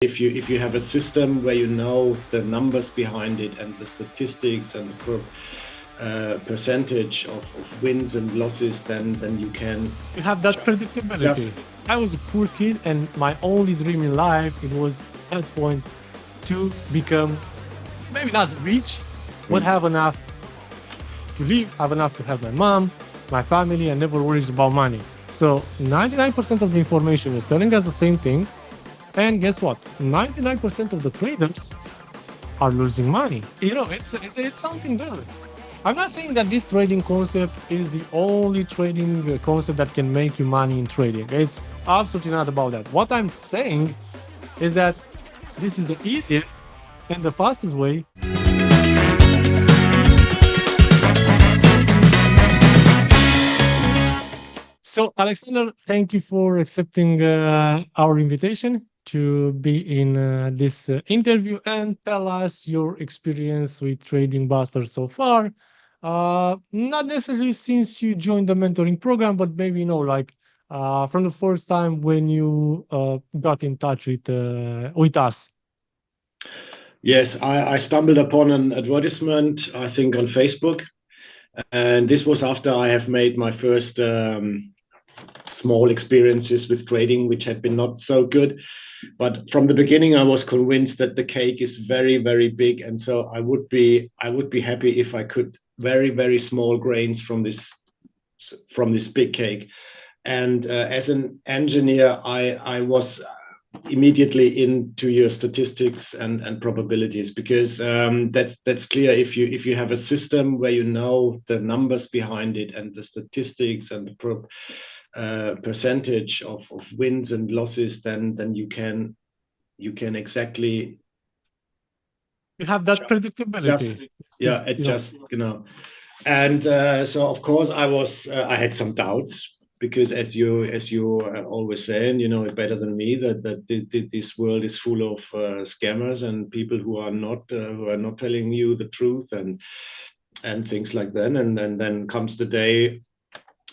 if you have a system where you know the numbers behind it and the statistics and the percentage of wins and losses, then you can. You have that predictability. Yes. I was a poor kid, and my only dream in life, it was at that point to become maybe not rich, but have enough to live, have enough to help my mom, my family, and never worries about money. So 99% of the information is telling us the same thing. And guess what? 99% of the traders are losing money. It's something good. I'm not saying that this trading concept is the only trading concept that can make you money in trading. It's absolutely not about that. What I'm saying is that this is the easiest and the fastest way. So, Alexander, thank you for accepting our invitation to be in this interview and tell us your experience with Trading Buster so far. Not necessarily since you joined the mentoring program, but maybe, from the first time when you got in touch with us. Yes, I stumbled upon an advertisement, I think, on Facebook. And this was after I have made my first small experiences with trading, which had been not so good. But from the beginning, I was convinced that the cake is very, very big. And so I would be happy if I could very, very small grains from this big cake. And as an engineer, I was immediately into your statistics and probabilities, because that's clear. If you have a system where you know the numbers behind it and the statistics and the percentage of wins and losses, then you can exactly. You have that predictability. Adjust. And so of course I had some doubts, because as you always saying, better than me, that this world is full of scammers and people who are not telling you the truth and things like that. And then comes the day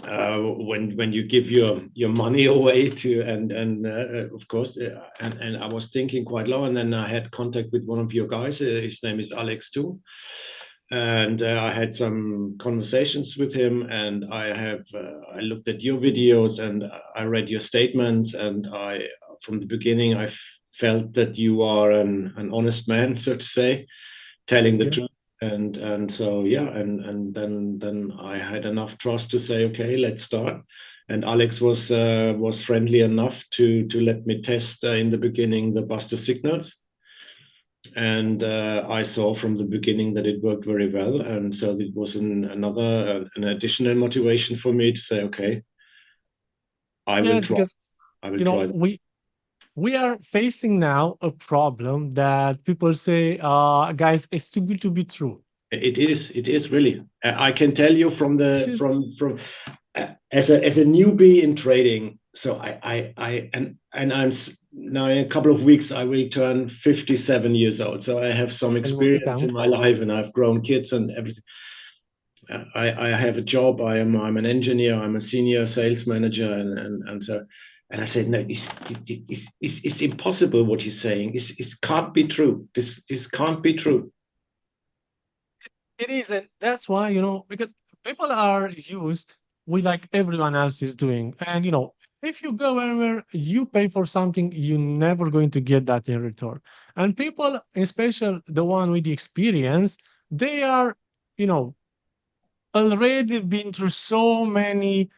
when you give your money away to, and of course, and I was thinking quite long, and then I had contact with one of your guys. His name is Alex too. And I had some conversations with him, and I looked at your videos and I read your statements, and from the beginning I felt that you are an honest man, so to say, telling the truth. And so and then I had enough trust to say, okay, let's start. And Alex was friendly enough to let me test in the beginning the Buster signals. And I saw from the beginning that it worked very well, and so it was an additional motivation for me to say, okay, I will try. Because we are facing now a problem that people say, guys, it's too good to be true. It is really. I can tell you from as a newbie in trading. So I'm now in a couple of weeks I will turn 57 years old. So I have some experience in my life, and I've grown kids and everything. I have a job. I'm an engineer. I'm a senior sales manager, and so. And I said, no, it's impossible what he's saying. It can't be true. This can't be true. It is, and that's why, because people are used with like everyone else is doing. And, if you go anywhere, you pay for something, you're never going to get that in return. And people, especially the one with the experience, they are, already been through so many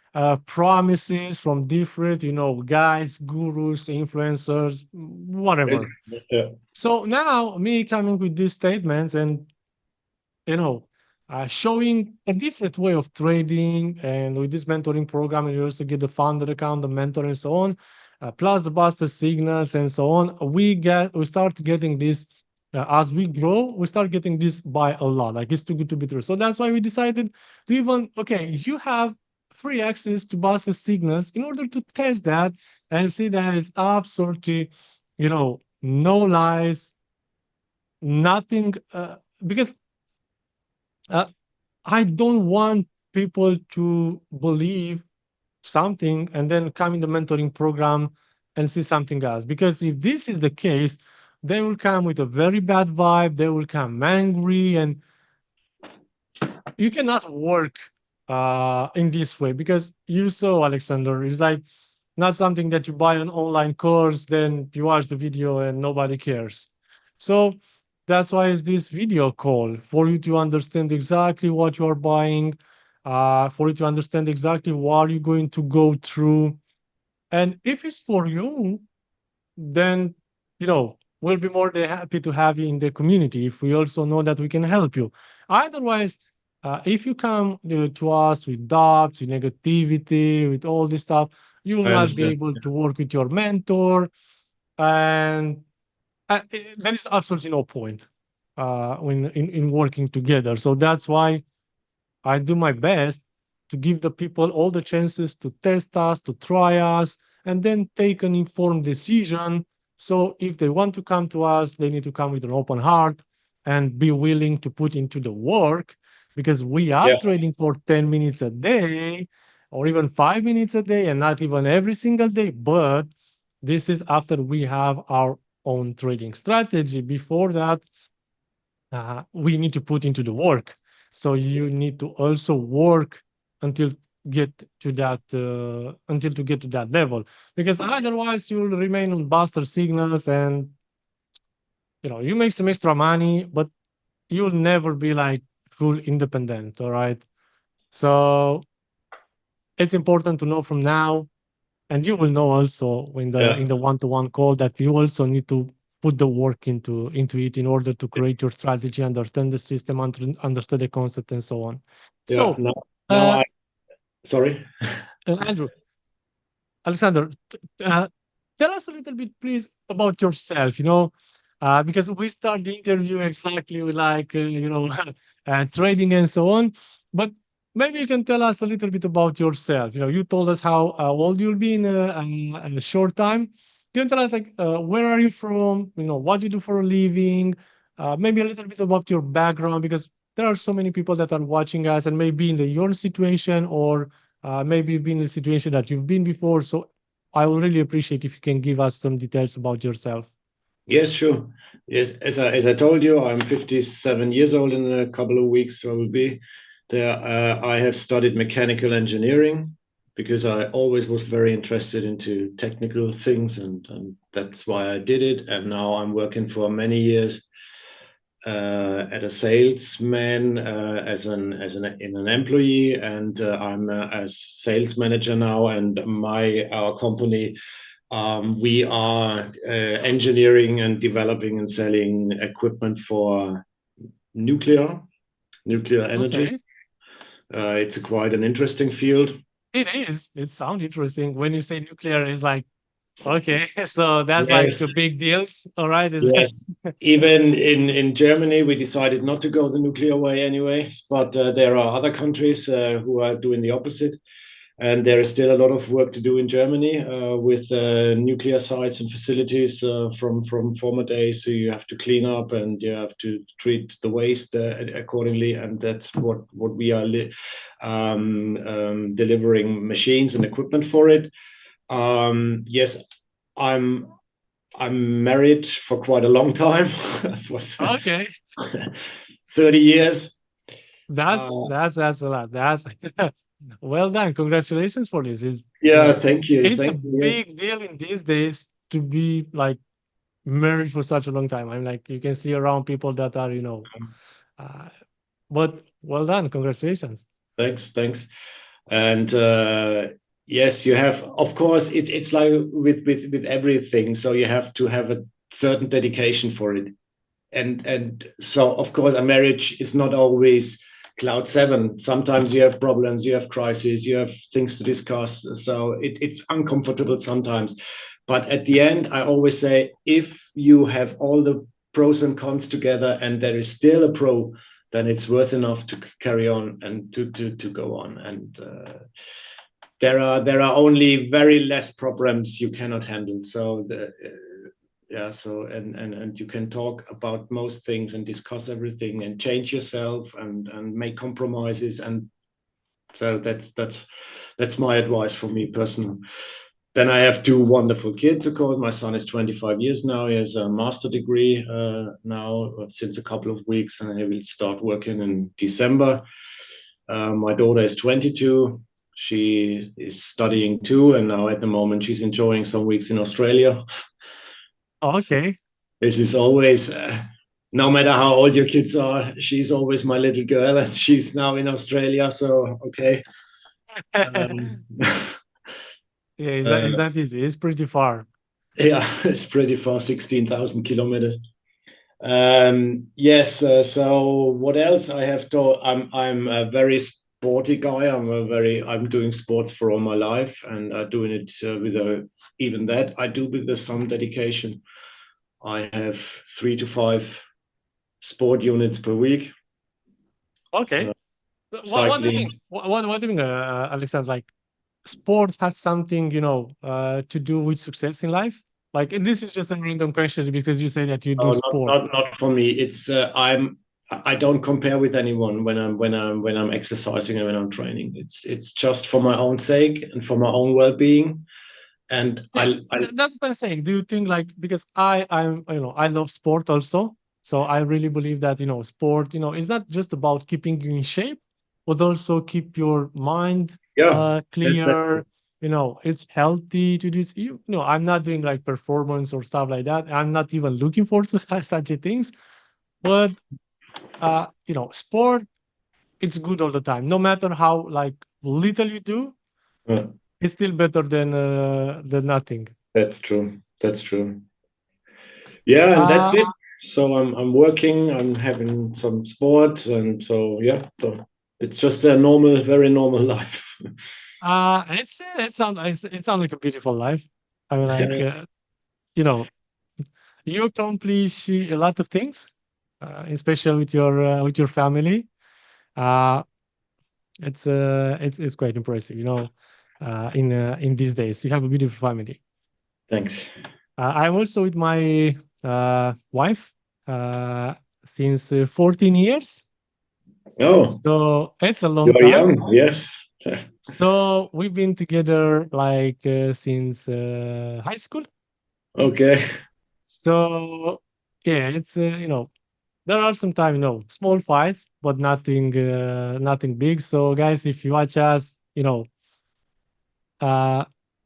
promises from different, guys, gurus, influencers, whatever. Yeah. So now me coming with these statements and, showing a different way of trading, and with this mentoring program, and you also get the founder account, the mentor, and so on, plus the Buster signals and so on. We start getting this. As we grow, we start getting this by a lot. Like, it's too good to be true. So that's why we decided to you have free access to Buster signals in order to test that and see that it's absolutely, no lies, nothing, because I don't want people to believe something and then come in the mentoring program and see something else. Because if this is the case, they will come with a very bad vibe, they will come angry, and you cannot work in this way. Because you saw, Alexander, it's like not something that you buy an online course, then you watch the video and nobody cares. So that's why it's this video call, for you to understand exactly what you are buying, for you to understand exactly what you're going to go through. And if it's for you, then we'll be more than happy to have you in the community if we also know that we can help you. Otherwise, if you come to us with doubts, with negativity, with all this stuff, you will I not be understand. able to work with your mentor, and there is absolutely no point when in working together. So that's why I do my best to give the people all the chances to test us, to try us, and then take an informed decision. So if they want to come to us, they need to come with an open heart and be willing to put into the work, because we are Yeah, trading for 10 minutes a day or even 5 minutes a day, and not even every single day. But this is after we have our own trading strategy. Before that, we need to put into the work. So you need to also work until get to that until to get to that level, because otherwise you'll remain on buster signals, and you make some extra money, but you'll never be like full independent. All right. So it's important to know from now, and you will know also in the yeah. one-to-one call, that you also need to put the work into it in order to create your strategy, understand the system, understand the concept, and so on. Yeah. So, Now uh, I sorry. Andrew, Alexander, tell us a little bit, please, about yourself. Because we start the interview exactly with like trading and so on. But maybe you can tell us a little bit about yourself. You told us how old you'll be in a short time. You can tell us like where are you from? What do you do for a living? Maybe a little bit about your background, because there are so many people that are watching us and maybe in your situation, or maybe you've been in a situation that you've been before. So I will really appreciate if you can give us some details about yourself. Yes, sure. Yes, as I told you, I'm 57 years old in a couple of weeks. So I will be there. I have studied mechanical engineering because I always was very interested into technical things, and that's why I did it. And now I'm working for many years as a salesman, as an in an employee, and I'm as sales manager now. And our company, we are engineering and developing and selling equipment for nuclear energy. Okay. It's quite an interesting field. It is. It sounds interesting. When you say nuclear, it's like, okay, so that's like Yes, a big deals. All right. Is that yes. Even in Germany, we decided not to go the nuclear way anyway, but there are other countries who are doing the opposite. And there is still a lot of work to do in Germany with nuclear sites and facilities from former days. So you have to clean up and you have to treat the waste accordingly. And that's what we are delivering machines and equipment for it. Yes, I'm I'm married for quite a long time, for okay? 30 years. That's Uh, that's that's a lot. That well done. Congratulations for this. yeah, thank you. It's a Thank you. big deal in these days to be like married for such a long time. I'm like, you can see around people that are, uh, but well done. Congratulations. Thanks. And yes, you have, of course, it's like with everything. So you have to have a certain dedication for it. And so of course a marriage is not always cloud seven. Sometimes you have problems, you have crises, you have things to discuss. So it's uncomfortable sometimes. But at the end, I always say, if you have all the pros and cons together and there is still a pro, then it's worth enough to carry on and to go on. And there are only very less problems you cannot handle. So yeah, so and you can talk about most things and discuss everything and change yourself and make compromises. And so that's my advice for me personally. then I have two wonderful kids, of course. My son is 25 years now. He has a master degree now since a couple of weeks, and he will start working in December. My daughter is 22. She is studying too, and now at the moment she's enjoying some weeks in Australia. So Okay. this is always, no matter how old your kids are, she's always my little girl, and she's now in Australia. So okay. Um, Yeah, is uh, that easy? It's pretty far. yeah, it's pretty far, 16,000 kilometers. Yes. So what else I have to? I'm a very sporty guy. I'm doing sports for all my life, and doing it with a even that I do with some dedication. I have 3 to 5 sport units per week. Okay. So What do you cycling. think? What do you think, Alexander? Like, sport has something, to do with success in life? Like, and this is just a random question because you say that you do Oh, sport. not for me. It's I don't compare with anyone when I'm exercising and when I'm training. It's just for my own sake and for my own well-being. And Yeah, that's what I'm saying. Do you think, like, because I love sport also, so I really believe that sport is not just about keeping you in shape, but also keep your mind yeah, that's clear. It's healthy to do. I'm not doing like performance or stuff like that. I'm not even looking for such a things. But sport, it's good all the time. No matter how like little you do, uh, it's still better than nothing. that's true. That's true. Yeah, and that's Uh, it. So I'm working. I'm having some sports, and so yeah. So it's just a normal, very normal life. it sounds like a beautiful life. I mean, like, you know, you accomplish a lot of things, especially with your family. Uh, it's quite impressive. In these days, you have a beautiful family. Thanks. I'm also with my wife uh, since 14 years, Oh, so it's a long you're time. young. Yes. So we've been together like since high school. Okay. So yeah, it's there are sometimes small fights, but nothing big. So guys, if you watch us, uh,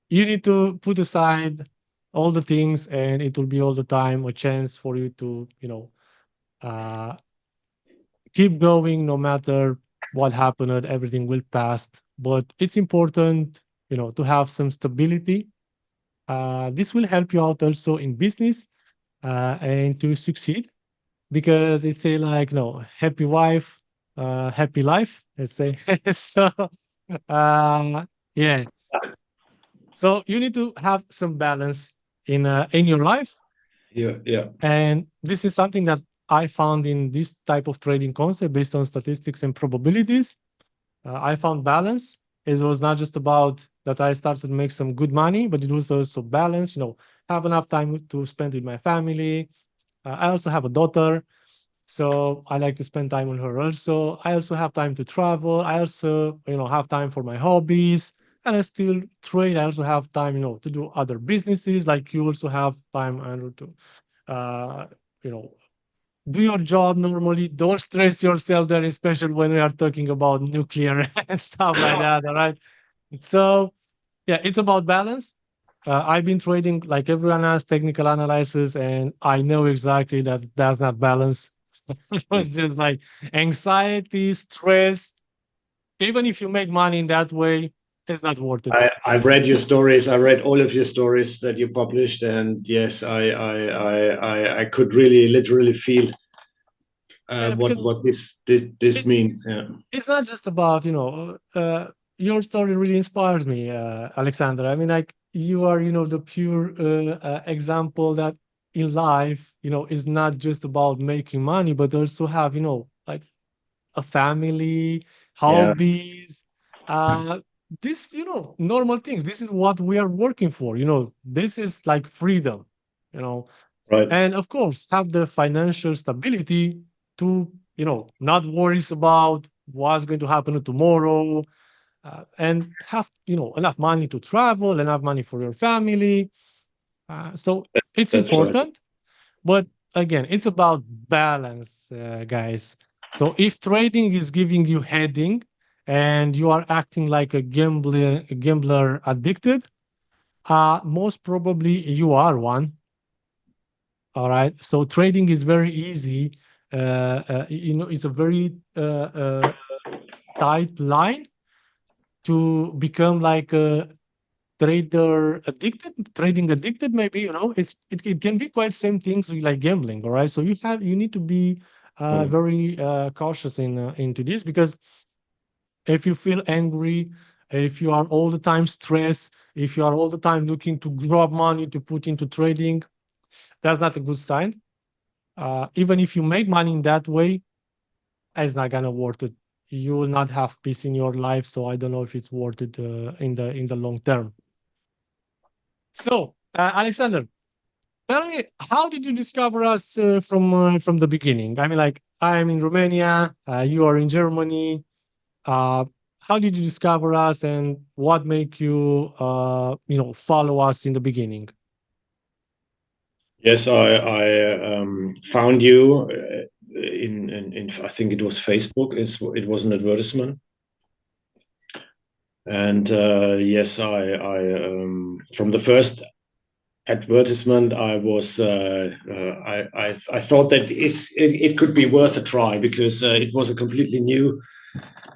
you need to put aside all the things, and it will be all the time a chance for you to uh, keep going no matter what happened. Everything will pass, but it's important to have some stability. This will help you out also in business and to succeed because it's a like no happy wife, happy life. Let's say so. Uh, yeah. So you need to have some balance in your life, Yeah. Yeah. and this is something that I found in this type of trading concept based on statistics and probabilities. I found balance. It was not just about that I started to make some good money, but it was also balance. Have enough time to spend with my family. I also have a daughter, so I like to spend time with her also. I also have time to travel. I also, have time for my hobbies. And I still trade. I also have time, to do other businesses. Like you also have time, Andrew, to, uh, you know, do your job normally. Don't stress yourself there, especially when we are talking about nuclear and stuff like that. All right. So yeah, it's about balance. I've been trading like everyone has technical analysis, and I know exactly that that's not balance. It's just like anxiety, stress. Even if you make money in that way, it's not worth it. I've read your stories. I read all of your stories that you published, and yes, I could really literally feel Yeah, what because this it, means. Yeah. it's not just about your story really inspires me, Alexander. I mean, like you are the pure example that in life is not just about making money, but also have like a family, Yeah. hobbies, uh this normal things. This is what we are working for. This is like freedom, you know Right. and of course have the financial stability to not worries about what's going to happen tomorrow. and have enough money to travel, enough money for your family. So it's That's right. important, but again, it's about balance, guys. So if trading is giving you heading and you are acting like a gambler addicted, most probably you are one. All right. So trading is very easy. It's a very tight line to become like a trading addicted. Maybe it can be quite same things like gambling. All right. So you need to be Mm. very cautious into this, because if you feel angry, if you are all the time stressed, if you are all the time looking to grab money to put into trading, that's not a good sign. Even if you make money in that way, it's not gonna worth it. You will not have peace in your life. So I don't know if it's worth it in the long term. So, Alexander, tell me, how did you discover us from the beginning? I mean, like, I'm in Romania, you are in Germany. Uh, how did you discover us, and what make you follow us in the beginning? Yes, I found you in I think it was Facebook. It was an advertisement, and yes, I from the first advertisement I was I thought that it could be worth a try because it was a completely new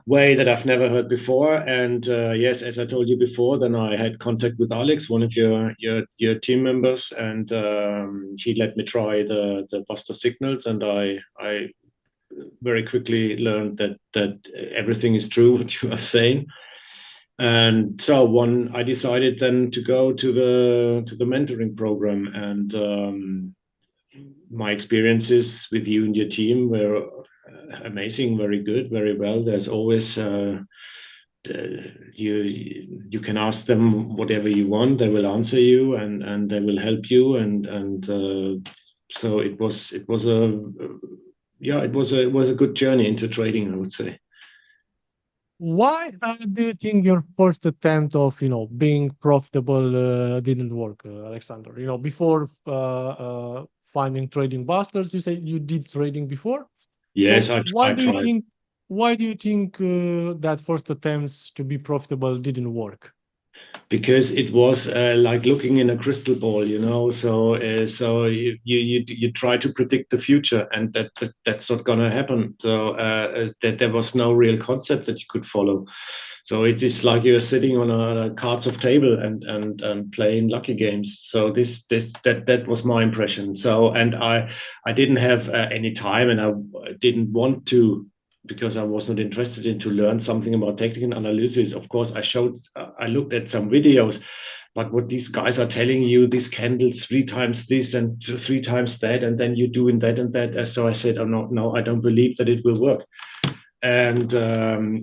way that I've never heard before. And yes, as I told you before, then I had contact with Alex, one of your team members, and he let me try the Buster signals, and I very quickly learned that everything is true what you are saying. And so one, I decided then to go to the mentoring program, and my experiences with you and your team were amazing, very good, very well. There's always you can ask them whatever you want, they will answer you, and they will help you, and so it was a yeah, it was a good journey into trading, I would say. Why do you think your first attempt of being profitable didn't work, Alexander? Before finding trading busters, you said you did trading before. Yes, So I tried. why do you think that first attempts to be profitable didn't work? Because it was like looking in a crystal ball, so you try to predict the future, and that's not going to happen. So that there was no real concept that you could follow. So it is like you're sitting on a cards of table and playing lucky games. So that was my impression. So, and I didn't have any time, and I didn't want to, because I was not interested in to learn something about technical analysis. Of course, I looked at some videos, but what these guys are telling you, these candles 3 times this and 3 times that, and then you doing that and that. So I said, oh no, no, I don't believe that it will work, and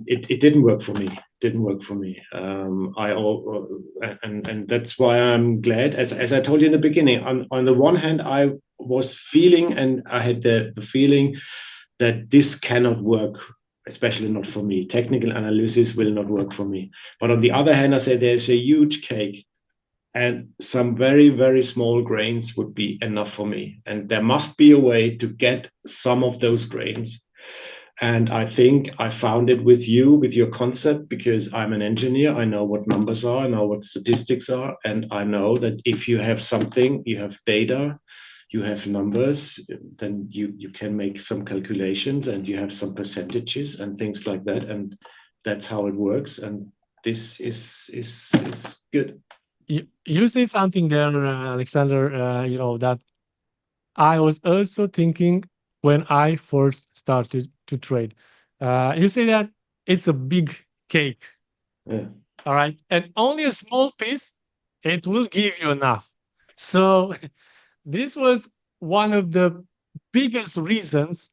it didn't work for me. Didn't work for me. And that's why I'm glad. As I told you in the beginning, on the one hand, I was feeling, and I had the feeling that this cannot work, especially not for me. Technical analysis will not work for me. But on the other hand, I say there's a huge cake, and some very, very small grains would be enough for me. And there must be a way to get some of those grains. And I think I found it with you, with your concept, because I'm an engineer. I know what numbers are, I know what statistics are, and I know that if you have something, you have data, you have numbers, then you can make some calculations, and you have some percentages and things like that, and that's how it works. And this is good. You say something there, Alexander. That I was also thinking when I first started to trade. You say that it's a big cake, Yeah. all right, and only a small piece, it will give you enough. So this was one of the biggest reasons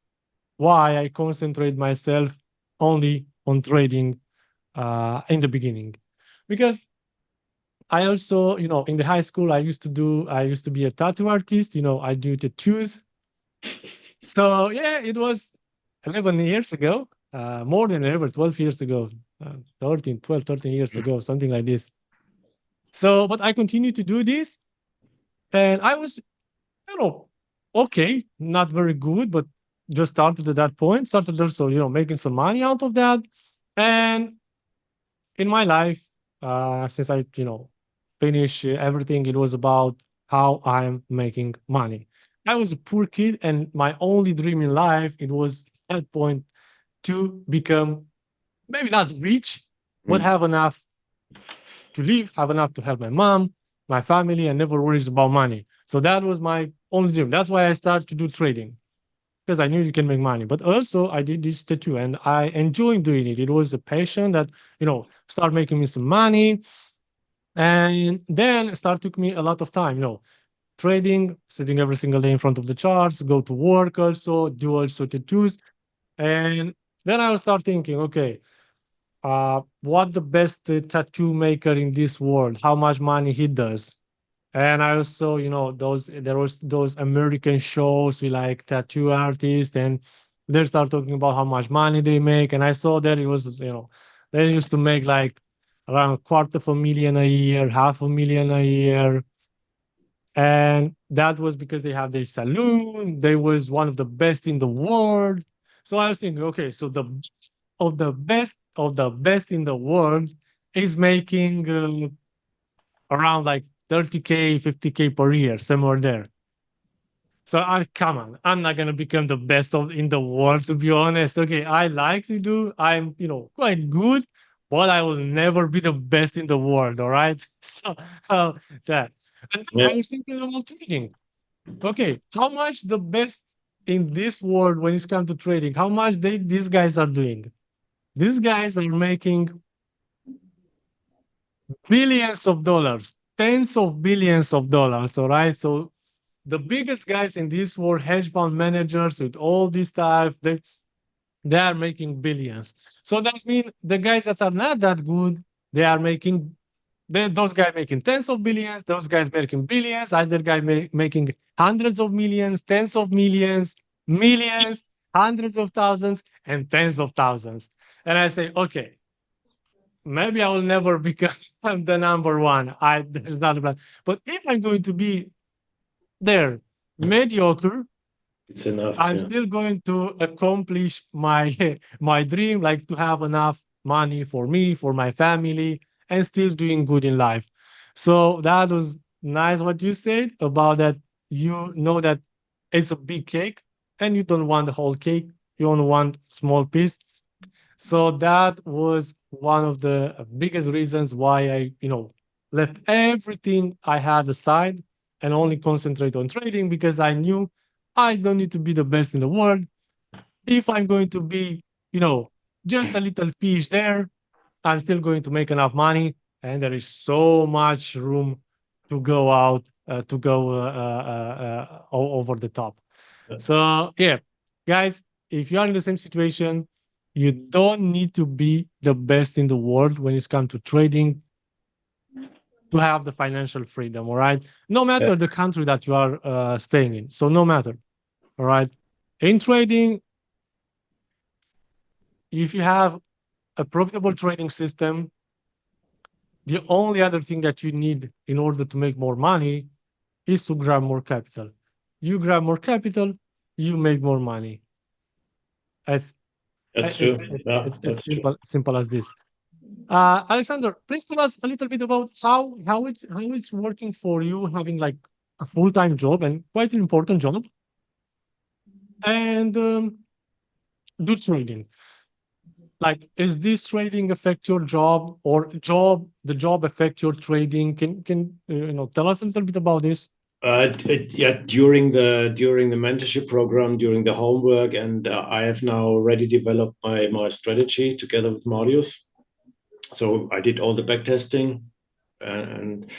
why I concentrate myself only on trading in the beginning, because I also, in the high school, I used to be a tattoo artist. I do tattoos. So yeah, it was 11 years ago, more than 11, 12 years ago. 13 years ago, something like this. So, but I continued to do this, and I was, okay, not very good, but just started at that point. Started also, making some money out of that. And in my life, since I, finished everything, it was about how I'm making money. I was a poor kid, and my only dream in life, it was at that point to become maybe not rich, but have enough to live, have enough to help my mom, my family, and never worries about money. So that was my only dream. That's why I started to do trading because I knew you can make money. But also I did this tattoo and I enjoyed doing it. It was a passion that, started making me some money. And then it started took me a lot of time, trading, sitting every single day in front of the charts, go to work also, do also tattoos. And then I will start thinking, okay, what the best tattoo maker in this world, how much money he does. And I also, there was those American shows with like tattoo artists, and they start talking about how much money they make. And I saw that it was, they used to make like around a quarter of a million a year, half a million a year. And that was because they have their saloon. They was one of the best in the world. So I was thinking, okay, so the best of the best of the best in the world is making around like 30K, 50K per year, somewhere there. So I come on, I'm not gonna become the best of in the world, to be honest. Okay, I like to do, I'm quite good, but I will never be the best in the world. All right. So that, and I was thinking about trading. Okay, how much the best in this world when it's come to trading? How much these guys are doing? These guys are making billions of dollars, tens of billions of dollars. All right. So the biggest guys in this world, hedge fund managers with all this stuff, they are making billions. So that means the guys that are not that good, they are making those guys making tens of billions, those guys making billions, other guy making hundreds of millions, tens of millions, millions, hundreds of thousands, and tens of thousands. And I say, okay, maybe I will never become the number one. There's not a plan. But if I'm going to be there, mediocre, It's enough. I'm Yeah. still going to accomplish my my dream, like to have enough money for me, for my family, and still doing good in life. So that was nice what you said about that. You know that it's a big cake, and you don't want the whole cake. You only want small piece. So that was one of the biggest reasons why I, left everything I had aside and only concentrate on trading because I knew I don't need to be the best in the world. If I'm going to be, just a little fish there, I'm still going to make enough money. And there is so much room to go out, to go over the top. So, yeah, guys, if you are in the same situation, you don't need to be the best in the world when it's come to trading to have the financial freedom. All right. No matter the country that you are staying in. So, no matter. All right. In trading, if you have a profitable trading system, the only other thing that you need in order to make more money is to grab more capital. You grab more capital, you make more money. It's That's true. Yeah, it's that's true. simple as this. Alexander, please tell us a little bit about how it's working for you having like a full-time job and quite an important job and do trading. Like, is this trading affect your job or the job affect your trading? Can tell us a little bit about this? Yeah, during the mentorship program, during the homework, and I have now already developed my strategy together with Marius. So I did all the back testing, and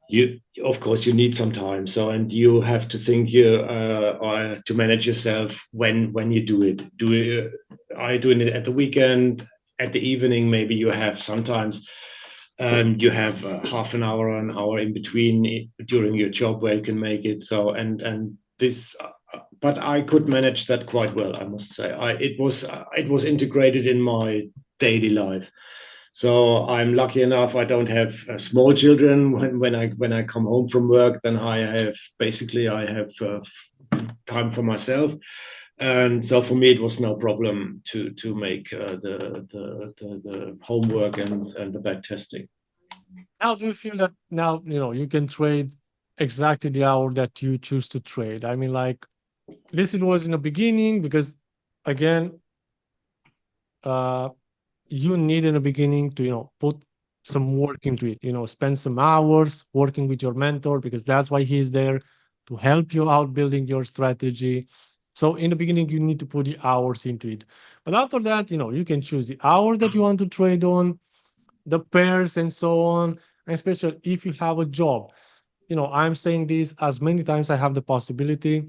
you, of course, you need some time. So and you have to think you or to manage yourself when you do it. Are you doing it at the weekend, at the evening? Maybe you have sometimes you have half an hour or an hour in between during your job where you can make it. So and this, but I could manage that quite well, I must say. It was integrated in my daily life. So I'm lucky enough. I don't have small children. When I come home from work, then I have time for myself. And so for me, it was no problem to make the homework and the back testing. How do you feel that now, you can trade exactly the hour that you choose to trade? I mean, like, this it was in the beginning because, again, uh, you need in the beginning to, put some work into it, spend some hours working with your mentor because that's why he's there to help you out building your strategy. So in the beginning, you need to put the hours into it. But after that, you can choose the hour that you want to trade on, the pairs and so on, and especially if you have a job. I'm saying this as many times I have the possibility.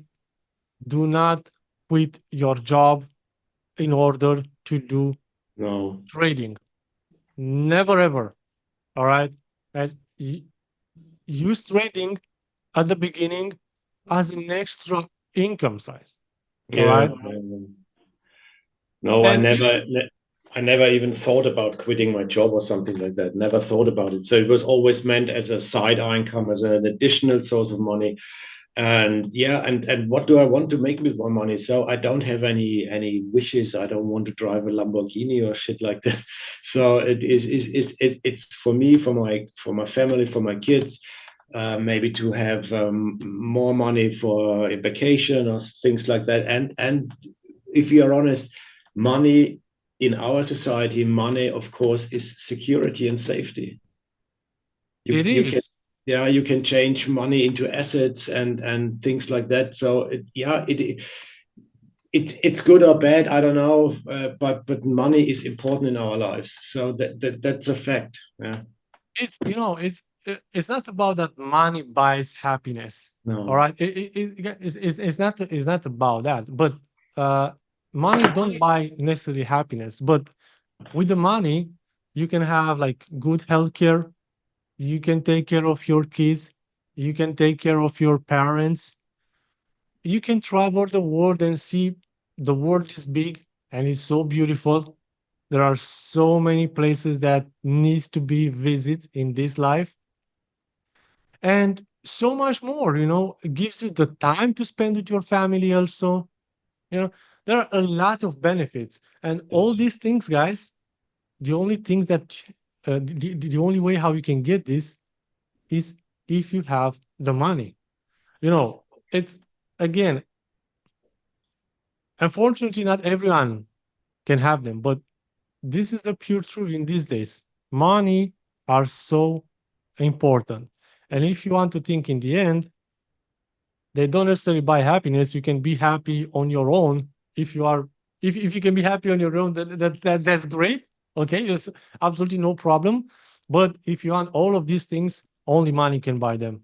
Do not quit your job in order to do No, trading. Never ever. All right. Guys, use trading at the beginning as an extra income size. All yeah. right. No, And if you, I never even thought about quitting my job or something like that. Never thought about it. So it was always meant as a side income, as an additional source of money. And yeah, and what do I want to make with my money? So I don't have any wishes. I don't want to drive a Lamborghini or shit like that. So it's for me, for my family, for my kids. Maybe to have more money for a vacation or things like that. And if you are honest, money in our society, money, of course, is security and safety. it You can, is, yeah, you can change money into assets and things like that. So it's good or bad, I don't know, but money is important in our lives. So that's a fact. Yeah. it's not about that money buys happiness. All No. right. It's not about that. But uh, money don't buy necessarily happiness. But with the money, you can have like good healthcare. You can take care of your kids. You can take care of your parents. You can travel the world and see the world is big and it's so beautiful. There are so many places that needs to be visited in this life and so much more. It gives you the time to spend with your family also. you know there are a lot of benefits, and all these things, guys, the only things that the only way how you can get this is if you have the money. It's, again, unfortunately not everyone can have them, but this is the pure truth in these days. Money are so important. And if you want to think in the end, they don't necessarily buy happiness. You can be happy on your own. If you can be happy on your own, that's great. Okay, there's absolutely no problem. But if you want all of these things, only money can buy them.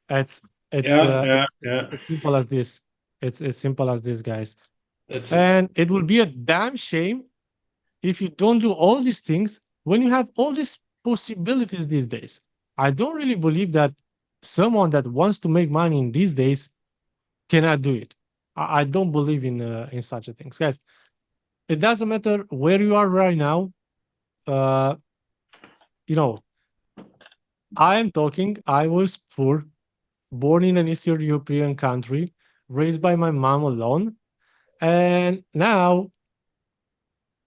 It's it's Yeah, uh, yeah, it's yeah. it's simple as this. It's as simple as this, guys. That's it. And it will be a damn shame if you don't do all these things when you have all these possibilities these days. I don't really believe that someone that wants to make money in these days cannot do it. I don't believe in such a thing, guys. It doesn't matter where you are right now. Uh, you know, I am talking. I was poor, born in an Eastern European country, raised by my mom alone, and now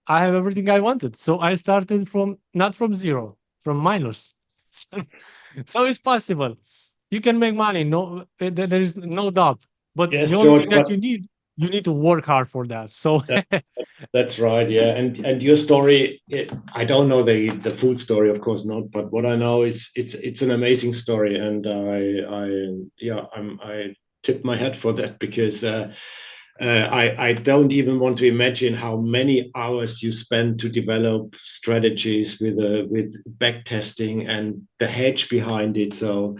I have everything I wanted. So I started from not from zero, from minus. So, so it's possible. You can make money. No, there is no doubt. But Yes, the only George, thing that you need to work hard for that. So that, that's right. Yeah, and your story, I don't know the full story, of course not. But what I know is it's an amazing story, and I tip my hat for that because I don't even want to imagine how many hours you spend to develop strategies with back testing and the hedge behind it. So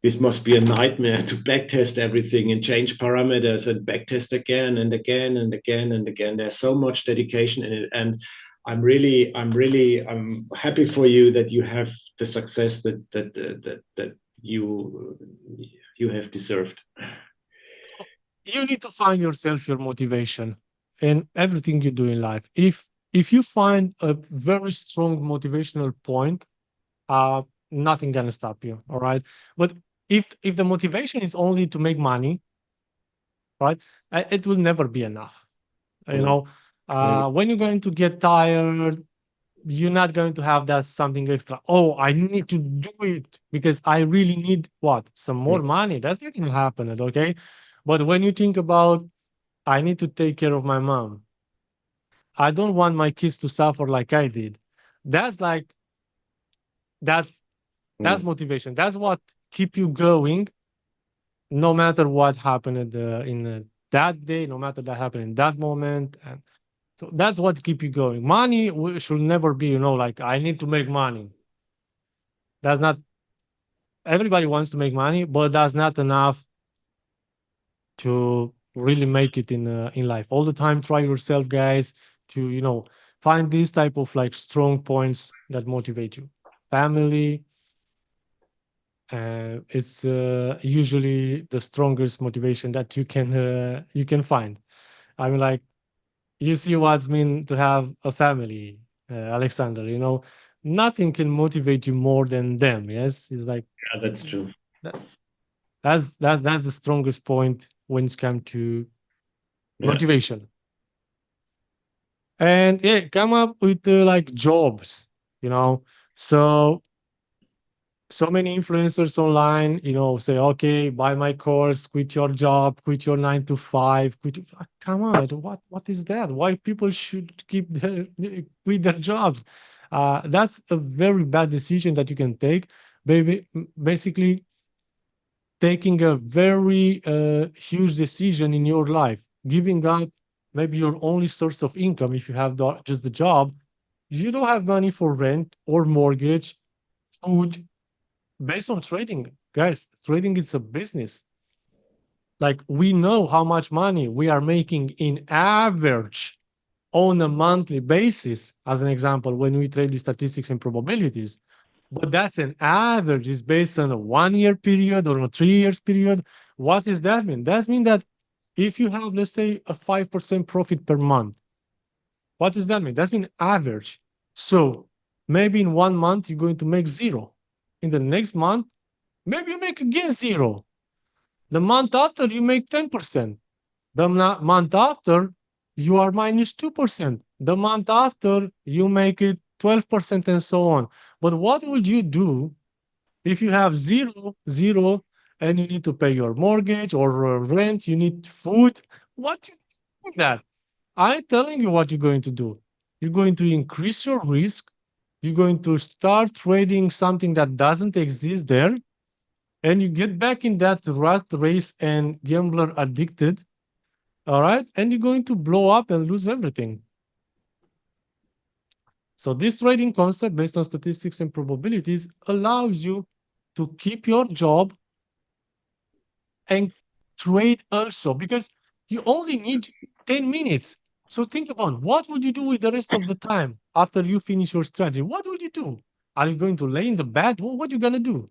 this must be a nightmare to backtest everything and change parameters and backtest again and again and again and again. There's so much dedication in it, and I'm happy for you that you have the success that you have deserved. you need to find yourself your motivation in everything you do in life. If if you find a very strong motivational point, uh, nothing gonna stop you. All right. But if the motivation is only to make money, right, it will never be enough. You Mm. know, Maybe. when you're going to get tired, you're not going to have that something extra. Oh, I need to do it because I really need what? Some more Mm. money. That's not gonna happen, okay? But when you think about I need to take care of my mom, I don't want my kids to suffer like I did. That's like that's that's Mm. motivation. That's what keep you going no matter what happened in that day, no matter that happened in that moment. And so that's what keep you going. Money should never be, like I need to make money. That's not everybody wants to make money, but that's not enough to really make it in life. All the time, try yourself, guys, to find these type of like strong points that motivate you. Family, it's usually the strongest motivation that you can find. I mean, like you see what's mean to have a family, Alexander. Nothing can motivate you more than them. Yes, it's like Yeah, that's true. that, that's the strongest point when it's come to Yeah. motivation. And yeah, come up with like jobs. You know, so so many influencers online, say, okay, buy my course, quit your job, quit your 9 to 5, come on, what is that? Why people should keep quit their jobs? That's a very bad decision that you can take. Basically, taking a very huge decision in your life, giving up maybe your only source of income if you have just the job. You don't have money for rent or mortgage, food, based on trading. Guys, trading is a business. Like we know how much money we are making in average on a monthly basis, as an example, when we trade with statistics and probabilities. But that's an average, is based on a 1 year period or a 3 years period. What does that mean? That means that if you have, let's say, a 5% profit per month, what does that mean? That means average. So maybe in 1 month, you're going to make zero. In the next month, maybe you make again zero. The month after, you make 10%. The month after, you are minus 2%. The month after, you make it 12%, and so on. But what would you do if you have zero, zero, and you need to pay your mortgage or rent, you need food? What do you do with that? I'm telling you what you're going to do. You're going to increase your risk. You're going to start trading something that doesn't exist there, and you get back in that rat race and gambler addicted. All right. And you're going to blow up and lose everything. So, this trading concept based on statistics and probabilities allows you to keep your job and trade also because you only need 10 minutes. So, think about what would you do with the rest of the time after you finish your strategy? What would you do? Are you going to lay in the bed? What are you going to do?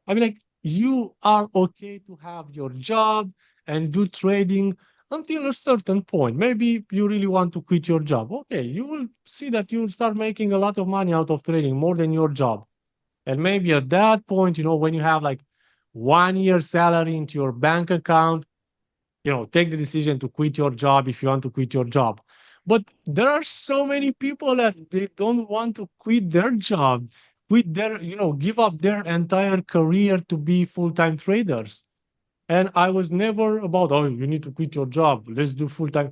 I mean, like, you are okay to have your job and do trading until a certain point. Maybe you really want to quit your job. Okay, you will see that you will start making a lot of money out of trading, more than your job. And maybe at that point, when you have like 1 year salary into your bank account, take the decision to quit your job if you want to quit your job. But there are so many people that they don't want to quit their job, quit their, give up their entire career to be full-time traders. And I was never about, oh, you need to quit your job. Let's do full-time.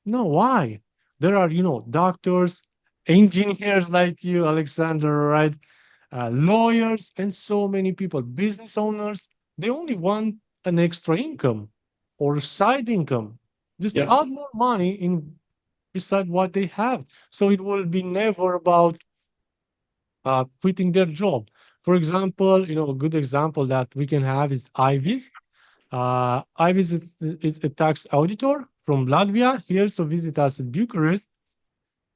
No, why? There are, doctors, engineers like you, Alexander, right? Lawyers, and so many people, business owners, they only want an extra income or side income, just Yeah. add more money in beside what they have. So it will be never about quitting their job. For example, a good example that we can have is Ivis. Ivis is a tax auditor from Latvia. He also visit us in Bucharest.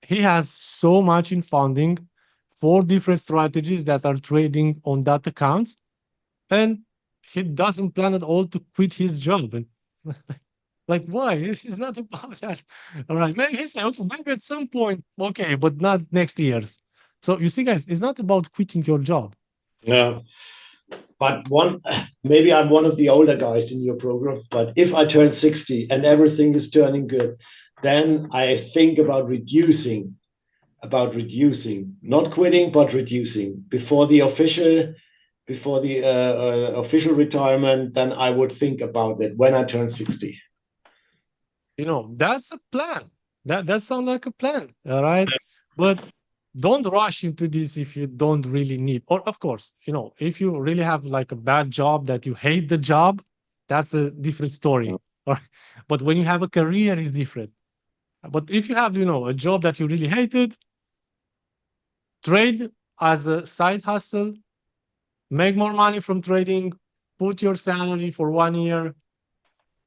He has so much in funding, 4 different strategies that are trading on that accounts, and he doesn't plan at all to quit his job. And Like, why? It's not about that. All right. Maybe he said, okay, maybe at some point, okay, but not next year's. So you see, guys, it's not about quitting your job. Yeah. But maybe I'm one of the older guys in your program, but if I turn 60 and everything is turning good, then I think about reducing, not quitting, but reducing before the official retirement. Then I would think about that when I turn 60. That's a plan. That sounds like a plan. All right. But don't rush into this if you don't really need. Or of course, if you really have like a bad job that you hate the job, that's a different story. Or but when you have a career, it's different. But if you have, a job that you really hated, trade as a side hustle, make more money from trading, put your salary for 1 year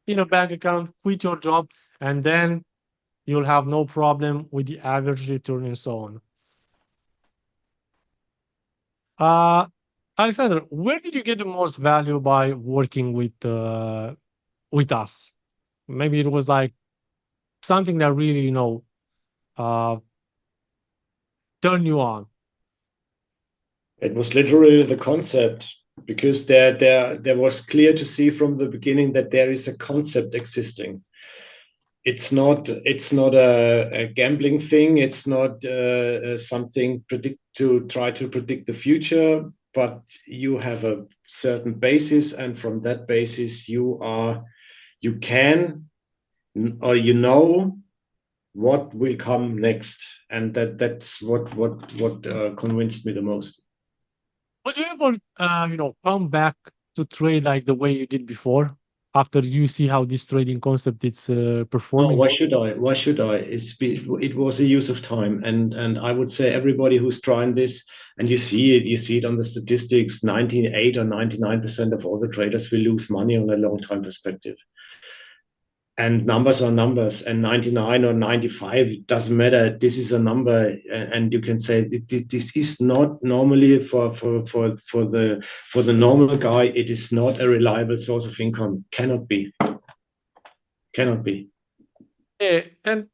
in a bank account, quit your job, and then you'll have no problem with the average return and so on. Uh, Alexander, where did you get the most value by working with us? Maybe it was like something that really, uh, turned you on. It was literally the concept, because there was clear to see from the beginning that there is a concept existing. It's not a gambling thing. It's not something to try to predict the future, but you have a certain basis, and from that basis you can, or what will come next, and that's what convinced me the most. Would you ever, come back to trade like the way you did before after you see how this trading concept is No, performing? why should I? Why should I? It was a use of time, and I would say everybody who's trying this, and you see it on the statistics. 98 or 99% of all the traders will lose money on a long time perspective. And numbers are numbers, and 99 or 95, it doesn't matter. This is a number, and you can say this is not normally for the normal guy. It is not a reliable source of income. Cannot be. Cannot be. Yeah, and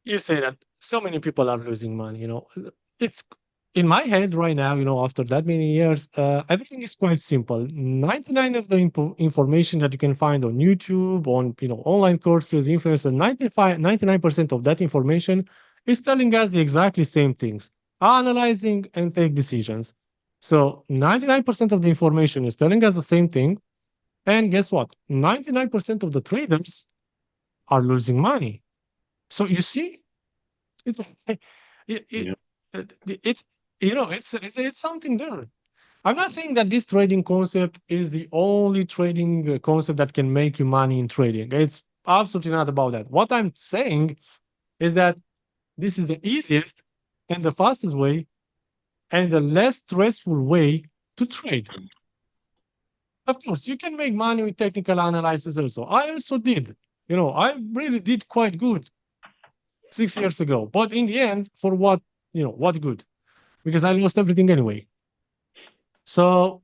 you say that so many people are losing money. It's in my head right now. After that many years, everything is quite simple. 99 of the information that you can find on YouTube, on online courses, influencers, 99% of that information is telling us the exactly same things, analyzing and take decisions. So 99% of the information is telling us the same thing, and guess what? 99% of the traders are losing money. So you see, it's it, it, Yeah. it's it's something there. I'm not saying that this trading concept is the only trading concept that can make you money in trading. It's absolutely not about that. What I'm saying is that this is the easiest and the fastest way and the less stressful way to trade. Of course, you can make money with technical analysis also. I also did. I really did quite good 6 years ago. But in the end, for what, what good? Because I lost everything anyway. So,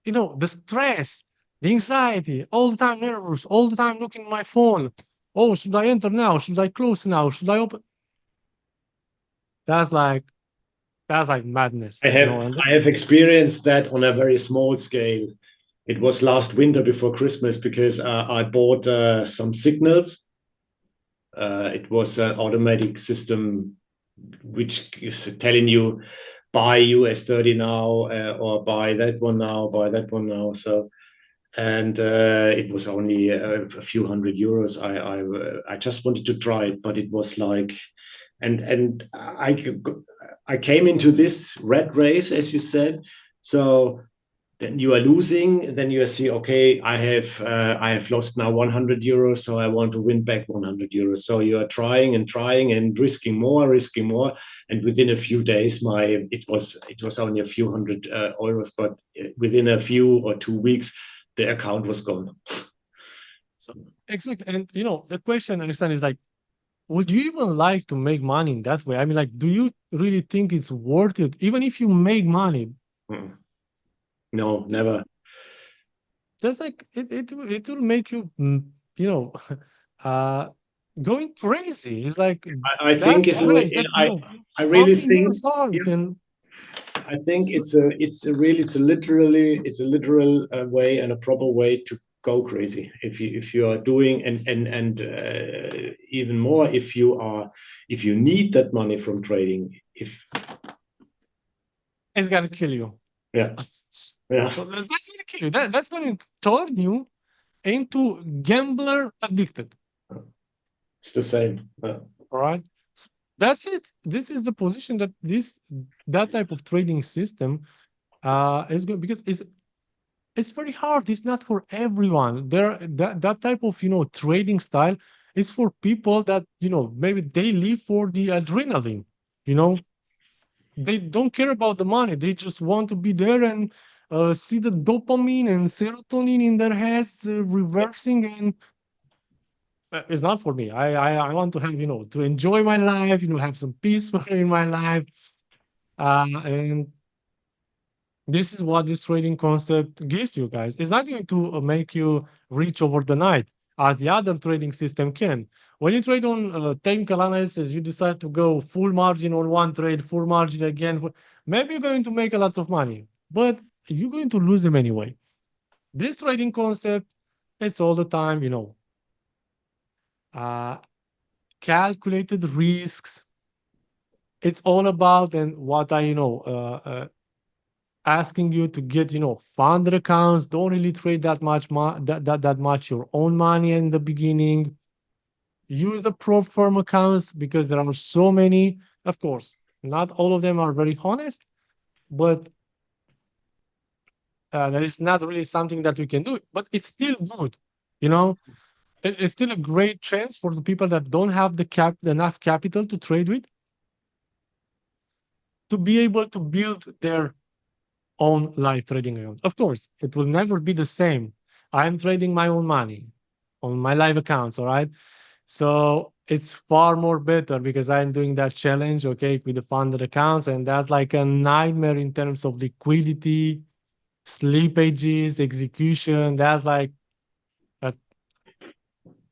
the stress, the anxiety, all the time nervous, all the time looking at my phone. Oh, should I enter now? Should I close now? Should I open? That's like madness, I have and I have experienced that on a very small scale. It was last winter before Christmas, because I bought some signals. It was an automatic system which is telling you buy US 30 now, or buy that one now, buy that one now. So, and it was only a few €100. I just wanted to try it, but it was like, and I came into this red race, as you said. So then you are losing, then you see, okay, I have lost now €100, so I want to win back €100. So you are trying and trying and risking more, and within a few days, it was only a few hundred euros, but within a few or 2 weeks, the account was gone. so exactly. And the question I understand is like, would you even like to make money in that way? I mean, like, do you really think it's worth it? Even if you make money, No, just never. just like it will make you you know, uh, going crazy. It's like, I think that's it's great. That, I really open your think, heart yeah, and I think it's a literal way and a proper way to go crazy if you are doing and even more if you need that money from trading. If it's gonna kill you. Yeah, yeah, So that's gonna kill you. That's gonna turn you into gambler addicted. it's the same. All right. That's it. This is the position that that type of trading system is good because it's very hard. It's not for everyone. That type of trading style is for people that maybe they live for the adrenaline. You know, they don't care about the money. They just want to be there and see the dopamine and serotonin in their heads reversing. And it's not for me. I want to have to enjoy my life. Have some peace in my life. And this is what this trading concept gives you guys. It's not going to make you rich over the night as the other trading system can. When you trade on technical analysis, you decide to go full margin on one trade, full margin again. Maybe you're going to make a lot of money, but you're going to lose them anyway. This trading concept, it's all the time, uh, calculated risks. It's all about and what I, asking you to get founder accounts. Don't really trade that much that much your own money in the beginning. Use the prop firm accounts because there are so many. Of course, not all of them are very honest, but there is not really something that you can do, but it's still good. you know it's still a great chance for the people that don't have enough capital to trade with, to be able to build their own live trading account. Of course, it will never be the same. I'm trading my own money on my live accounts, all right? So it's far more better because I'm doing that challenge, okay, with the funded accounts, and that's like a nightmare in terms of liquidity, slippages, execution. That's like a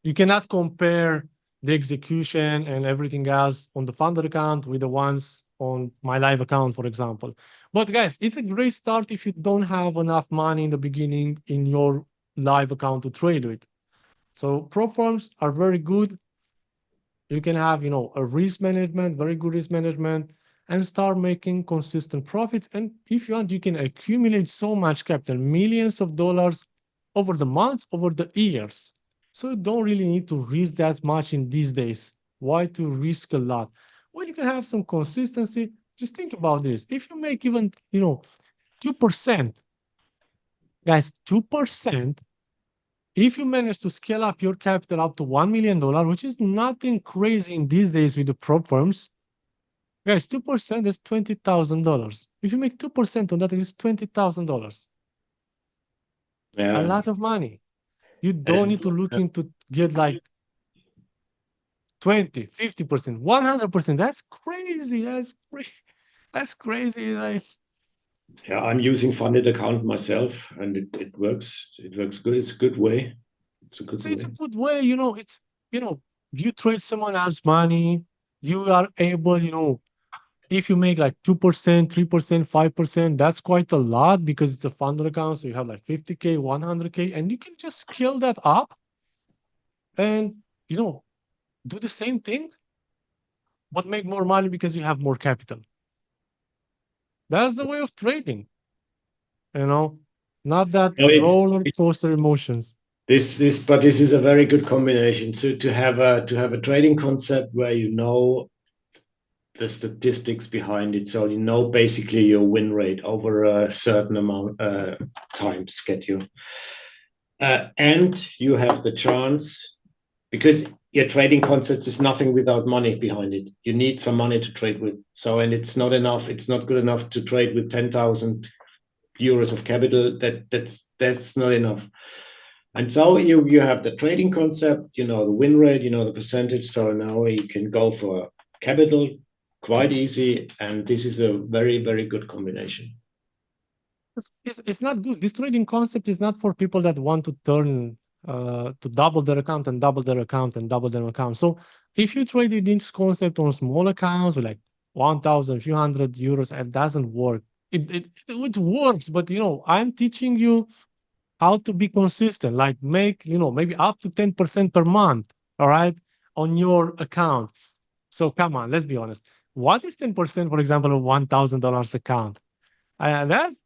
you cannot compare the execution and everything else on the funded account with the ones on my live account, for example. But guys, it's a great start if you don't have enough money in the beginning in your live account to trade with. So prop firms are very good. You can have, a risk management, very good risk management, and start making consistent profits. And if you want, you can accumulate so much capital, millions of dollars over the months, over the years. So you don't really need to risk that much in these days. Why to risk a lot? Well, you can have some consistency. Just think about this. If you make even, 2%, guys, 2%, if you manage to scale up your capital up to $1 million, which is nothing crazy in these days with the prop firms, guys, 2% is $20,000. If you make 2% on that, it is $20,000. A yeah. lot of money. You don't And need to look into get like 20, 50%, 100%. That's crazy. That's crazy. Like, yeah, I'm using funded account myself, and it works. It works good. It's a good way. It's a good it's a way. good way, you know, you trade someone else's money. You are able, if you make like 2%, 3%, 5%, that's quite a lot because it's a funded account. So you have like 50K, 100K, and you can just scale that up and, do the same thing, but make more money because you have more capital. That's the way of trading, you know, not that No, roller coaster emotions. but this is a very good combination. So to have a trading concept where you know the statistics behind it, so you know basically your win rate over a certain amount time schedule, and you have the chance because your trading concept is nothing without money behind it. You need some money to trade with. So, and it's not enough. It's not good enough to trade with 10,000 euros of capital. That's not enough. And so you have the trading concept, you know the win rate, you know the percentage. So now you can go for capital quite easy, and this is a very good combination. It's not good. This trading concept is not for people that want to turn. to double their account and double their account and double their account. So if you trade this concept on small accounts with like 1,000, few hundred euros, it doesn't work. It works, but I'm teaching you how to be consistent, like make, maybe up to 10% per month, all right, on your account. So come on, let's be honest. What is 10%, for example, of $1,000 account? That's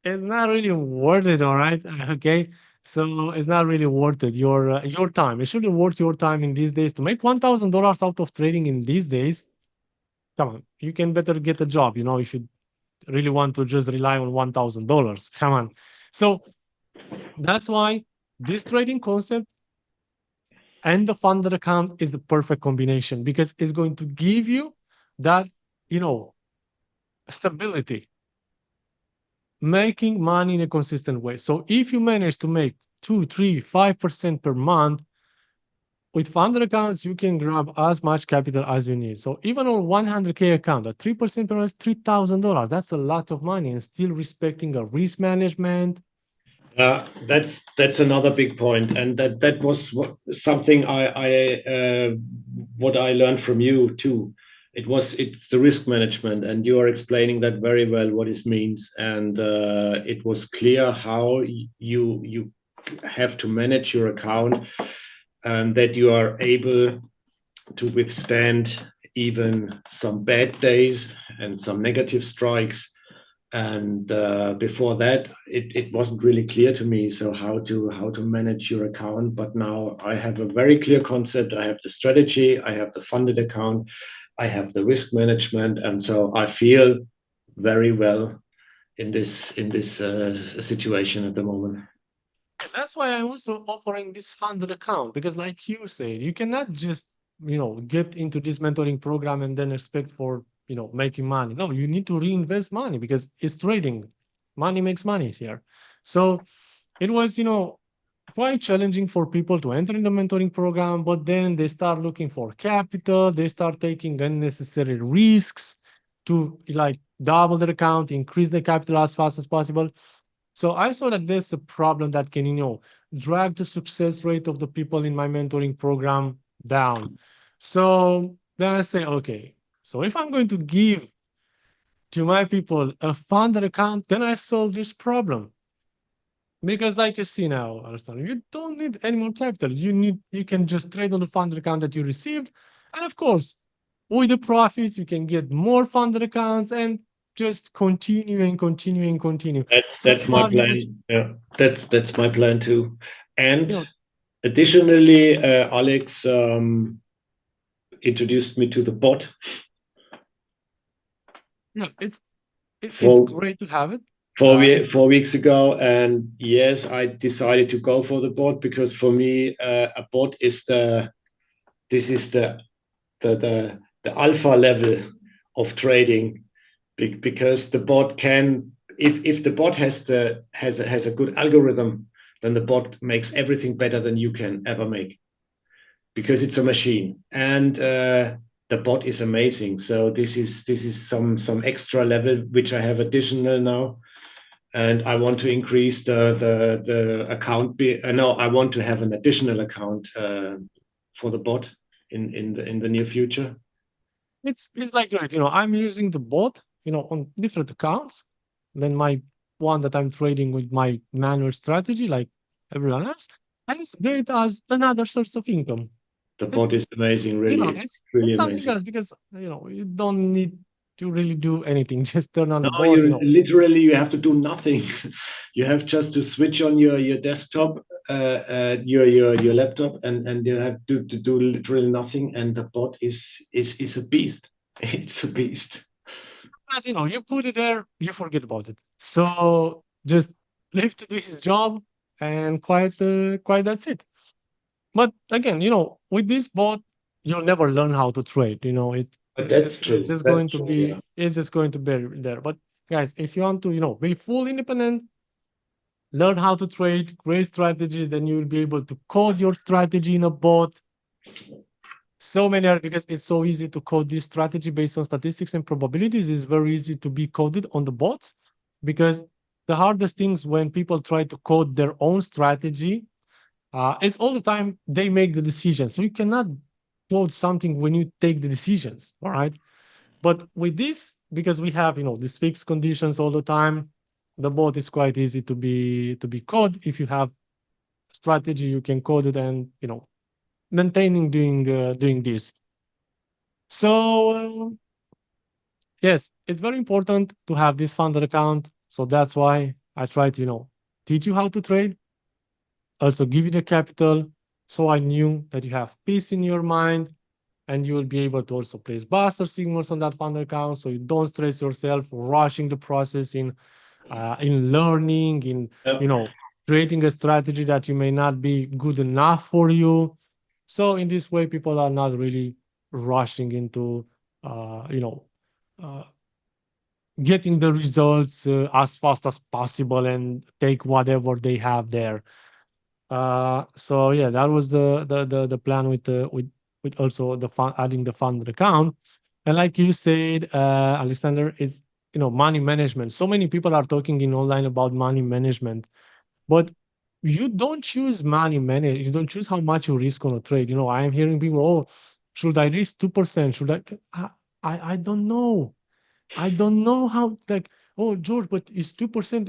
it's not really worth it, all right? Okay. So it's not really worth it. Your time. It shouldn't worth your time in these days to make $1,000 out of trading in these days. Come on, you can better get a job, if you really want to just rely on $1,000. Come on. So that's why this trading concept and the funded account is the perfect combination because it's going to give you that, stability, making money in a consistent way. So if you manage to make 2, 3, 5% per month with funded accounts, you can grab as much capital as you need. So even on 100K account, at 3% per month is $3,000. That's a lot of money and still respecting a risk management. That's another big point, and that was something what I learned from you too. It's the risk management, and you are explaining that very well what it means, and it was clear how you have to manage your account, and that you are able to withstand even some bad days and some negative strikes. And before that it wasn't really clear to me, so how to manage your account. But now I have a very clear concept. I have the strategy, I have the funded account, I have the risk management, and so I feel very well in this situation at the moment. And that's why I'm also offering this funded account because, like you said, you cannot just get into this mentoring program and then expect for making money. No, you need to reinvest money because it's trading. Money makes money here. So it was quite challenging for people to enter in the mentoring program, but then they start looking for capital. They start taking unnecessary risks to like double their account, increase the capital as fast as possible. So I saw that there's a problem that can, drag the success rate of the people in my mentoring program down. So then I say, okay, so if I'm going to give to my people a funded account, then I solve this problem. Because like you see now, Alessandro, you don't need any more capital. You can just trade on the funded account that you received. And of course, with the profits, you can get more funded accounts and just continue and continue and continue. So it's That's my about plan. Yeah, that's my plan too. And you know, additionally, Alex introduced me to the bot it's for great to have it. It's 4 weeks ago, and yes, I decided to go for the bot because for me, a bot is this is the alpha level of trading, because the bot can, if the bot has a good algorithm, then the bot makes everything better than you can ever make, because it's a machine, and the bot is amazing. So this is some extra level which I have additional now, and I want to increase the account. No, I want to have an additional account for the bot in the near future. it's like great. I'm using the bot, on different accounts than my one that I'm trading with my manual strategy, like everyone else. And it's great as another source of income. The bot It's is amazing, really, really it's something amazing. else because you don't need to really do anything. Just turn on No, the bot, you literally you have to do nothing. You have just to switch on your desktop, your laptop, and you have to do literally nothing. And the bot is a beast. It's a beast. but you put it there, you forget about it. So just leave to do his job and quite that's it. But again, with this bot, you'll never learn how to trade. But that's It's true. just That's going to true. Yeah. be it's just going to be there. But guys, if you want to, be full independent, learn how to trade, create strategies, then you will be able to code your strategy in a bot. So many are because it's so easy to code this strategy based on statistics and probabilities. It's very easy to be coded on the bots because the hardest things when people try to code their own strategy. It's all the time they make the decision. So you cannot code something when you take the decisions. All right. But with this, because we have, these fixed conditions all the time, the bot is quite easy to be code. If you have strategy, you can code it and, maintaining doing this. So yes, it's very important to have this funded account. So that's why I try to, teach you how to trade, also give you the capital. So I knew that you have peace in your mind and you will be able to also place buster signals on that funded account. So you don't stress yourself rushing the process in learning, in, Yeah. creating a strategy that you may not be good enough for you. So in this way, people are not really rushing into, uh, you know, uh, getting the results as fast as possible and take whatever they have there. So yeah, that was the plan with also the fund, adding the fund account. And like you said, Alexander, is money management. So many people are talking in online about money management, but you don't choose money manage. You don't choose how much you risk on a trade. I am hearing people, oh, should I risk 2%? Should I? I don't know. I don't know how, like, oh, George, but is 2%,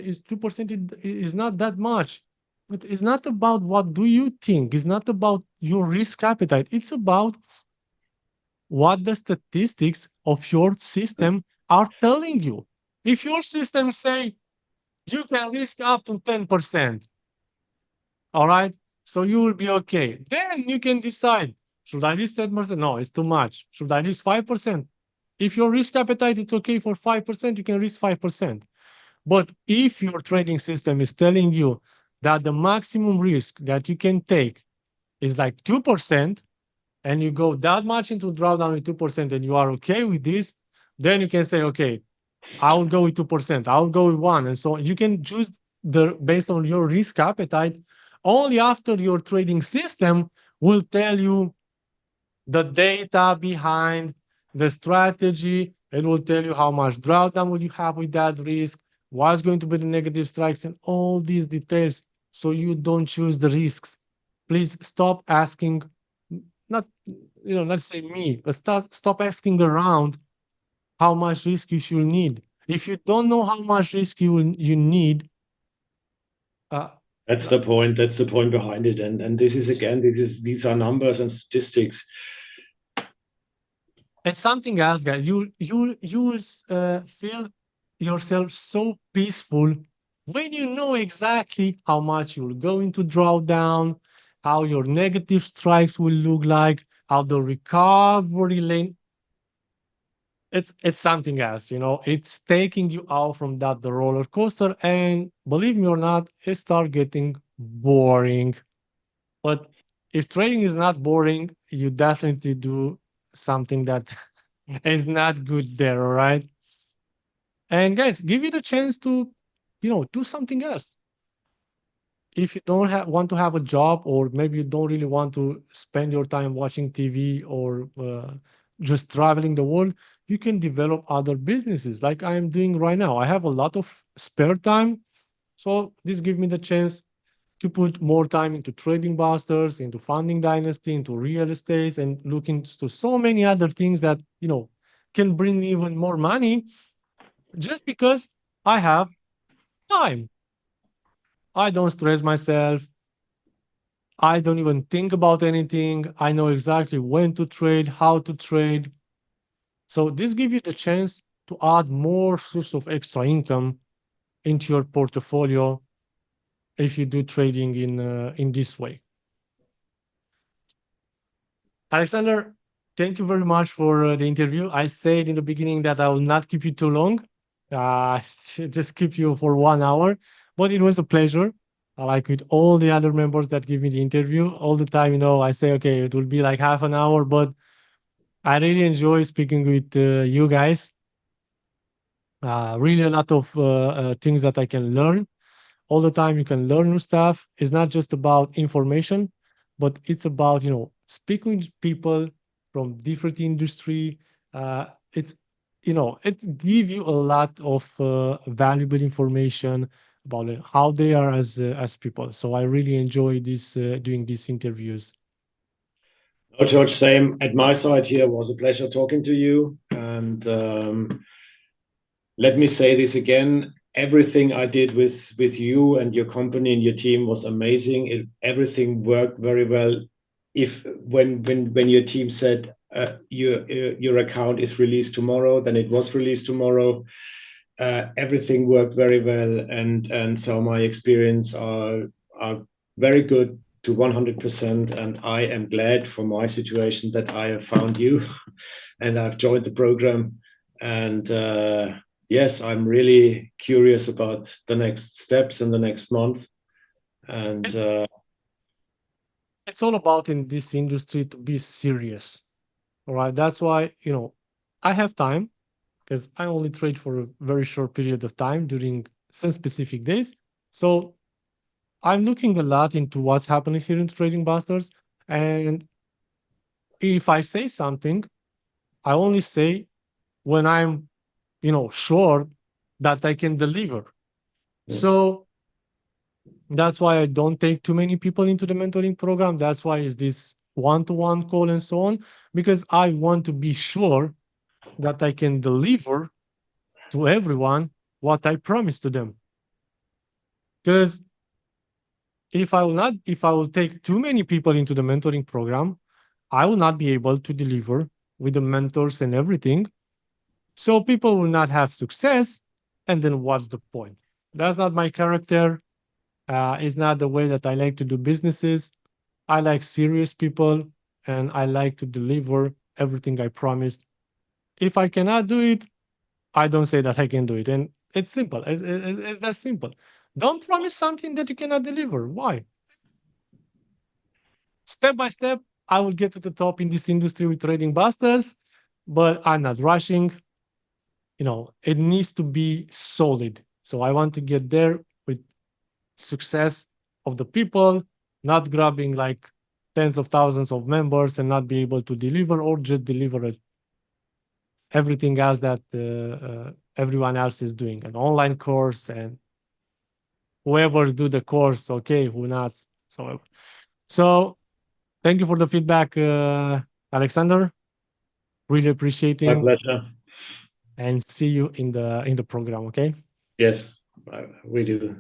is not that much. But it's not about what do you think. It's not about your risk appetite. It's about what the statistics of your system are telling you. If your system say you can risk up to 10%, all right, so you will be okay. Then you can decide, should I risk 10%? No, it's too much. Should I risk 5%? If your risk appetite is okay for 5%, you can risk 5%. But if your trading system is telling you that the maximum risk that you can take is like 2%, and you go that much into drawdown with 2%, and you are okay with this, then you can say, okay, I will go with 2%, I will go with one. And so you can choose based on your risk appetite only after your trading system will tell you the data behind the strategy. It will tell you how much drawdown will you have with that risk, what's going to be the negative strikes, and all these details, so you don't choose the risks. Please stop asking, not let's say me, but stop asking around how much risk you should need. If you don't know how much risk you need, uh, That's the point. That's the point behind it. And this is again, these are numbers and statistics. it's something else, guys. You will feel yourself so peaceful when you know exactly how much you're going to draw down, how your negative strikes will look like, how the recovery lane. It's something else. It's taking you out from that the roller coaster, and believe me or not, it start getting boring. But if trading is not boring, you definitely do something that is not good there, all right? And guys, give you the chance to, do something else. If you don't want to have a job, or maybe you don't really want to spend your time watching TV or just traveling the world, you can develop other businesses like I am doing right now. I have a lot of spare time. So this gives me the chance to put more time into trading busters, into funding dynasty, into real estate, and look into so many other things that, can bring me even more money just because I have time. I don't stress myself. I don't even think about anything. I know exactly when to trade, how to trade. So this gives you the chance to add more source of extra income into your portfolio if you do trading in this way. Alexander, thank you very much for the interview. I said in the beginning that I will not keep you too long, just keep you for 1 hour, but it was a pleasure. Like with all the other members that give me the interview, all the time, I say, okay, it will be like half an hour, but I really enjoy speaking with you guys. Really a lot of things that I can learn all the time. You can learn new stuff. It's not just about information, but it's about speaking with people from different industry. It's it give you a lot of valuable information, about how they are as people. So I really enjoy this doing these interviews. Oh, George, same at my side here. It was a pleasure talking to you. And let me say this again. Everything I did with you and your company and your team was amazing. Everything worked very well. If when your team said your account is released tomorrow, then it was released tomorrow. Everything worked very well, and so my experience are very good to 100%. And I am glad for my situation that I have found you, and I've joined the program. And yes, I'm really curious about the next steps in the next month. And It's all about in this industry to be serious. All right. That's why, I have time because I only trade for a very short period of time during some specific days. So I'm looking a lot into what's happening here in Trading Busters. And if I say something, I only say when I'm, sure that I can deliver. So that's why I don't take too many people into the mentoring program. That's why it's this one-to-one call and so on, because I want to be sure that I can deliver to everyone what I promised to them. Because if I will take too many people into the mentoring program, I will not be able to deliver with the mentors and everything. So people will not have success. And then what's the point? That's not my character. It's not the way that I like to do businesses. I like serious people and I like to deliver everything I promised. If I cannot do it, I don't say that I can do it. And it's simple. It's that simple. Don't promise something that you cannot deliver. Why? Step by step, I will get to the top in this industry with Trading Busters, but I'm not rushing. It needs to be solid. So I want to get there with success of the people, not grabbing like tens of thousands of members and not be able to deliver, or just deliver everything else that everyone else is doing, an online course, and whoever's do the course, okay, who not. So thank you for the feedback, Alexander. Really my appreciating, pleasure. and see you in the program. Okay. Yes, we do.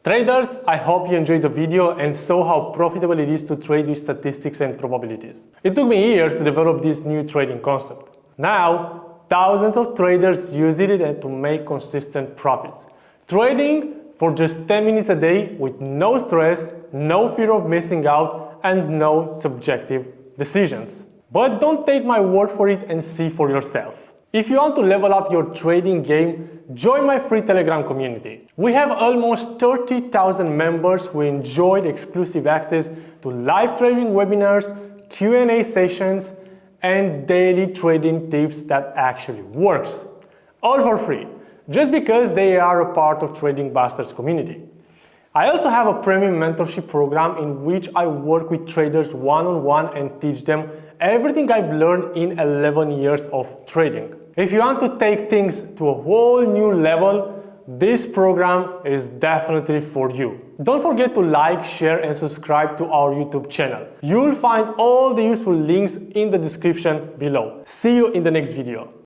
Traders, I hope you enjoyed the video and saw how profitable it is to trade with statistics and probabilities. It took me years to develop this new trading concept. Now, thousands of traders use it to make consistent profits. Trading for just 10 minutes a day with no stress, no fear of missing out, and no subjective decisions. But don't take my word for it and see for yourself. If you want to level up your trading game, join my free Telegram community. We have almost 30,000 members who enjoyed exclusive access to live trading webinars, Q&A sessions, and daily trading tips that actually works. All for free, just because they are a part of Trading Busters community. I also have a premium mentorship program in which I work with traders one-on-one and teach them everything I've learned in 11 years of trading. If you want to take things to a whole new level, this program is definitely for you. Don't forget to like, share, and subscribe to our YouTube channel. You'll find all the useful links in the description below. See you in the next video.